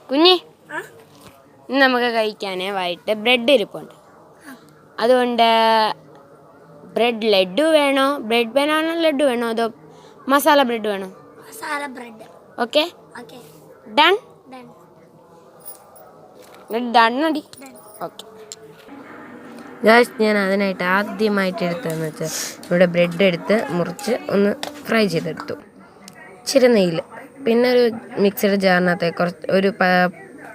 കുഞ്ഞി ഇന്ന് നമുക്ക് കഴിക്കാനായിട്ട് ബ്രെഡ് ഇരിപ്പുണ്ട്. അതുകൊണ്ട് ബ്രെഡ് ലഡു വേണോ, ബ്രെഡ് ബനാന ലഡു വേണോ, അതോ മസാല ബ്രെഡ് വേണോ? മസാല ബ്രെഡ്. Okay done. ഡണ്ണടി. ഓക്കെ ഗായ്സ്, ഞാൻ അതിനായിട്ട് ആദ്യമായിട്ട് എടുത്തതെന്ന് വെച്ചാൽ ഇവിടെ ബ്രെഡ് എടുത്ത് മുറിച്ച് ഒന്ന് ഫ്രൈ ചെയ്തെടുത്തു. ഇച്ചിരി നെയ്യിൽ, പിന്നെ ഒരു മിക്സഡ് ജാറിനകത്ത് ഒരു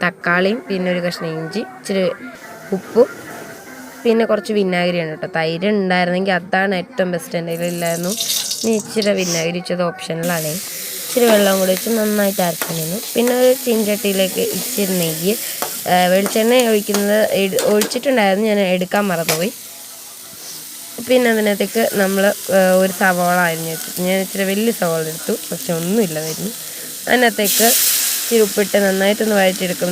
തക്കാളിയും, പിന്നെ ഒരു കഷ്ണം ഇഞ്ചി, ഇച്ചിരി ഉപ്പും, പിന്നെ കുറച്ച് വിനാഗിരിയാണ് കേട്ടോ. തൈര് ഉണ്ടായിരുന്നെങ്കിൽ അതാണ് ഏറ്റവും ബെസ്റ്റ്. എൻ്റെ കയ്യിലില്ലായിരുന്നു. ഇനി ഇച്ചിരി വിനാഗിരി വെച്ചത് ഓപ്ഷനിലാണ്. ഇച്ചിരി വെള്ളം കൂടി വെച്ച് നന്നായിട്ട് അരച്ചിരുന്നു. പിന്നെ ഒരു ചീൻചട്ടിയിലേക്ക് ഇച്ചിരി നെയ്യ്, വെളിച്ചെണ്ണ ഒഴിച്ചിട്ടുണ്ടായിരുന്നു, ഞാൻ എടുക്കാൻ മറന്നുപോയി. പിന്നെ അതിനകത്തേക്ക് നമ്മൾ ഒരു സവാള അരിഞ്ഞ് വെച്ചിട്ട്, ഞാൻ ഇച്ചിരി വലിയ സവാള എടുത്തു, പക്ഷെ ഒന്നുമില്ലായിരുന്നു. അതിനകത്തേക്ക് ഇച്ചിരി ഉപ്പിട്ട് നന്നായിട്ടൊന്ന് വഴറ്റിയെടുക്കും.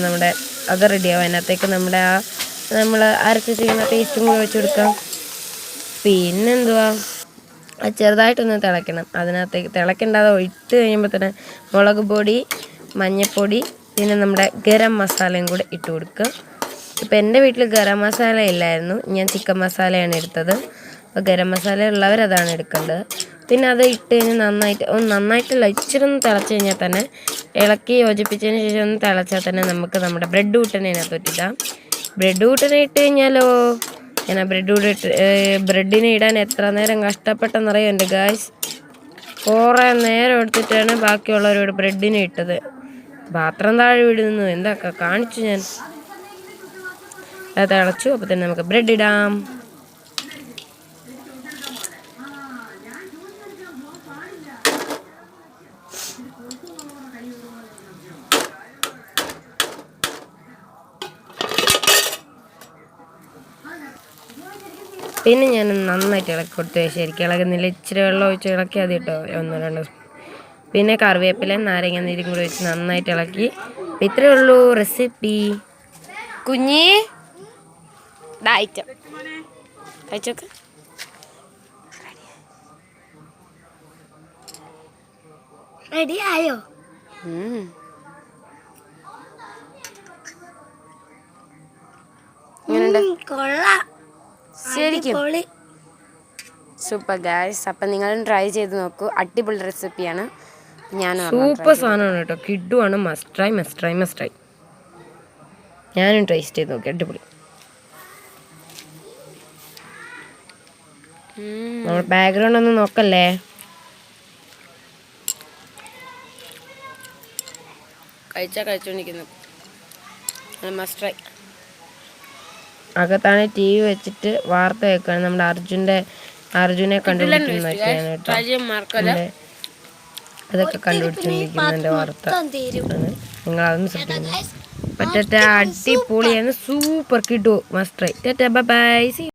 അത് റെഡിയാവും. അതിനകത്തേക്ക് നമ്മൾ അരച്ച് ചെയ്യുന്ന പേസ്റ്റും കൂടി വെച്ച് കൊടുക്കാം. പിന്നെന്തുവാ, അത് ചെറുതായിട്ടൊന്ന് തിളയ്ക്കണം. അതിനകത്തേക്ക് തിളയ്ക്കേണ്ടാതെ ഇട്ട് കഴിയുമ്പോൾ തന്നെ മുളക് പൊടി, മഞ്ഞൾപ്പൊടി, പിന്നെ നമ്മുടെ ഗരം മസാലയും കൂടെ ഇട്ട് കൊടുക്കുക. ഇപ്പം എൻ്റെ വീട്ടിൽ ഗരം മസാല ഇല്ലായിരുന്നു, ഞാൻ ചിക്കൻ മസാലയാണ് എടുത്തത്. അപ്പോൾ ഗരം മസാല ഉള്ളവരതാണ് എടുക്കേണ്ടത്. പിന്നെ അത് ഇട്ട് കഴിഞ്ഞ് നന്നായിട്ടല്ല, ഇച്ചിരി ഒന്ന് തിളച്ച് കഴിഞ്ഞാൽ തന്നെ ഇളക്കി യോജിപ്പിച്ചതിന് ശേഷം ഒന്ന് തിളച്ചാൽ തന്നെ നമുക്ക് നമ്മുടെ ബ്രെഡ് കൂട്ടനെ അതിനകത്ത് ഇട്ടിടാം. ബ്രെഡ് കൂട്ടനെ ഇട്ട് കഴിഞ്ഞാലോ, ഞാൻ ആ ബ്രെഡിനെ ഇടാൻ എത്ര നേരം കഷ്ടപ്പെട്ടെന്നറിയോ എൻ്റെ ഗായ്സ്. കുറേ നേരം എടുത്തിട്ടാണ് ബാക്കിയുള്ളവരോട് ബ്രെഡിനെ ഇട്ടത്. പാത്രം താഴെ വിടുന്നു, എന്തൊക്കെ കാണിച്ചു ഞാൻ. അത് തിളച്ചു. അപ്പോൾ തന്നെ നമുക്ക് ബ്രെഡ് ഇടാം. പിന്നെ ഞാൻ നന്നായിട്ട് ഇളക്കി കൊടുത്തു. ശരിക്കും ഇളകുന്നില്ല, ഇച്ചിരി വെള്ളം ഒഴിച്ച് ഇളക്കി അത് കേട്ടോ, 1-2 പിന്നെ കറിവേപ്പില, നാരങ്ങ നീരും കൂടി വെച്ച് നന്നായിട്ട് ഇളക്കി. ഇത്രയേ ഉള്ളൂ റെസിപ്പി. കുഞ്ഞി ഐറ്റം കഴിച്ചോക്ക്. റെഡി ആയോ? കൊള്ളാം, ശരിക്കും സൂപ്പർ ഗായ്സ്. അപ്പം നിങ്ങളും ട്രൈ ചെയ്ത് നോക്കൂ. അടിപൊളി റെസിപ്പിയാണ്. സൂപ്പർ സാധനമാണ് കേട്ടോ, കിഡുവാണ്. Must try. ഞാനും ടേസ്റ്റ് ചെയ്ത് നോക്കി, അടിപൊളി. നമ്മൾ ബാക്ക്ഗ്രൗണ്ട് ഒന്നും നോക്കല്ലേ. കഴിച്ചോണ്ടിരിക്കുന്നു. Must try. അകത്താണ് TV വെച്ചിട്ട് വാർത്ത കേൾക്കുകയാണ്. നമ്മുടെ അർജുനെ കണ്ടുപിടിക്കുന്നതൊക്കെയാണ് കേട്ടോ. അതൊക്കെ കണ്ടുപിടിച്ചോണ്ടിരിക്കുന്നതിൻ്റെ വാർത്ത. നിങ്ങളതൊന്നും ശ്രദ്ധിക്കുന്നു. പറ്റ അടിപൊളിയാണ്, സൂപ്പർ കിട്ടു. Must try. ബൈ.